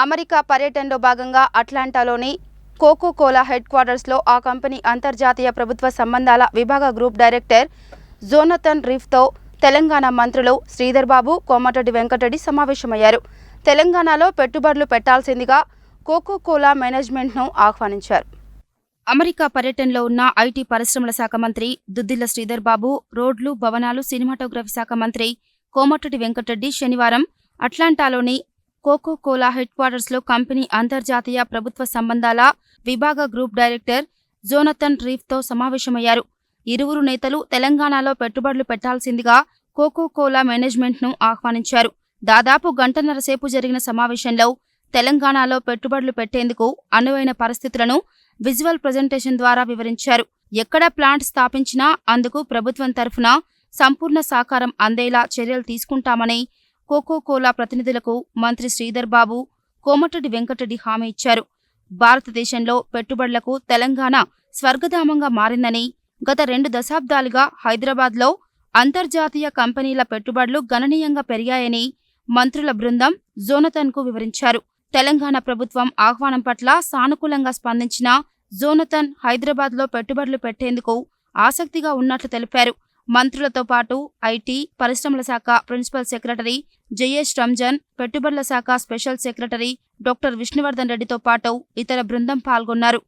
America పర్యటనలో భాగంగా అట్లాంటాలోని cocoa Kola head క్వార్టర్స్లో ఆ కంపెనీ అంతర్జాతీయ ప్రభుత్వ సంబంధాల విభాగ గ్రూప్ డైరెక్టర్ జోనథన్ రీఫ్తో తెలంగాణ మంత్రులు శ్రీధర్ బాబు, కోమటిరెడ్డి వెంకటరెడ్డి సమావేశమయ్యారు. తెలంగాణలో పెట్టుబడులు పెట్టాల్సిందిగా కోకో కోలా మేనేజ్మెంట్ను ఆహ్వానించారు. అమెరికా పర్యటనలో ఉన్న ఐటీ పరిశ్రమల శాఖ మంత్రి దుద్దిళ్ల శ్రీధర్ బాబు, రోడ్లు, భవనాలు, సినిమాటోగ్రఫీ శాఖ మంత్రి కోమటిరెడ్డి వెంకటరెడ్డి శనివారం అట్లాంటాలోని కోకో కోలా హెడ్ క్వార్టర్స్లో కంపెనీ అంతర్జాతీయ ప్రభుత్వ సంబంధాల విభాగ గ్రూప్ డైరెక్టర్ జోనథన్ రీఫ్తో సమావేశమయ్యారు. ఇరువురు నేతలు తెలంగాణలో పెట్టుబడులు పెట్టాల్సిందిగా కోకో కోలా మేనేజ్మెంట్ను ఆహ్వానించారు. దాదాపు గంటన్నర సేపు జరిగిన సమావేశంలో తెలంగాణలో పెట్టుబడులు పెట్టేందుకు అనువైన పరిస్థితులను విజువల్ ప్రజెంటేషన్ ద్వారా వివరించారు. ఎక్కడ ప్లాంట్ స్థాపించినా అందుకు ప్రభుత్వం తరఫున సంపూర్ణ సహకారం అందేలా చర్యలు తీసుకుంటామని కోకో కోలా ప్రతినిధులకు మంత్రి శ్రీధర్ బాబు, కోమటిరెడ్డి వెంకటరెడ్డి హామీ ఇచ్చారు. భారతదేశంలో పెట్టుబడులకు తెలంగాణ స్వర్గధామంగా మారిందని, గత 2 దశాబ్దాలుగా హైదరాబాద్లో అంతర్జాతీయ కంపెనీల పెట్టుబడులు గణనీయంగా పెరిగాయని మంత్రుల బృందం జోనథన్కు వివరించారు. తెలంగాణ ప్రభుత్వం ఆహ్వానం పట్ల సానుకూలంగా స్పందించిన జోనథన్ హైదరాబాద్లో పెట్టుబడులు పెట్టేందుకు ఆసక్తిగా ఉన్నట్లు తెలిపారు. మంత్రులతో పాటు ఐటీ, పరిశ్రమల శాఖ ప్రిన్సిపల్ సెక్రటరీ జయేష్ రంజన్, పెట్టుబడుల శాఖ స్పెషల్ సెక్రటరీ డాక్టర్ విష్ణువర్ధన్ రెడ్డితో పాటు ఇతర బృందం పాల్గొన్నారు.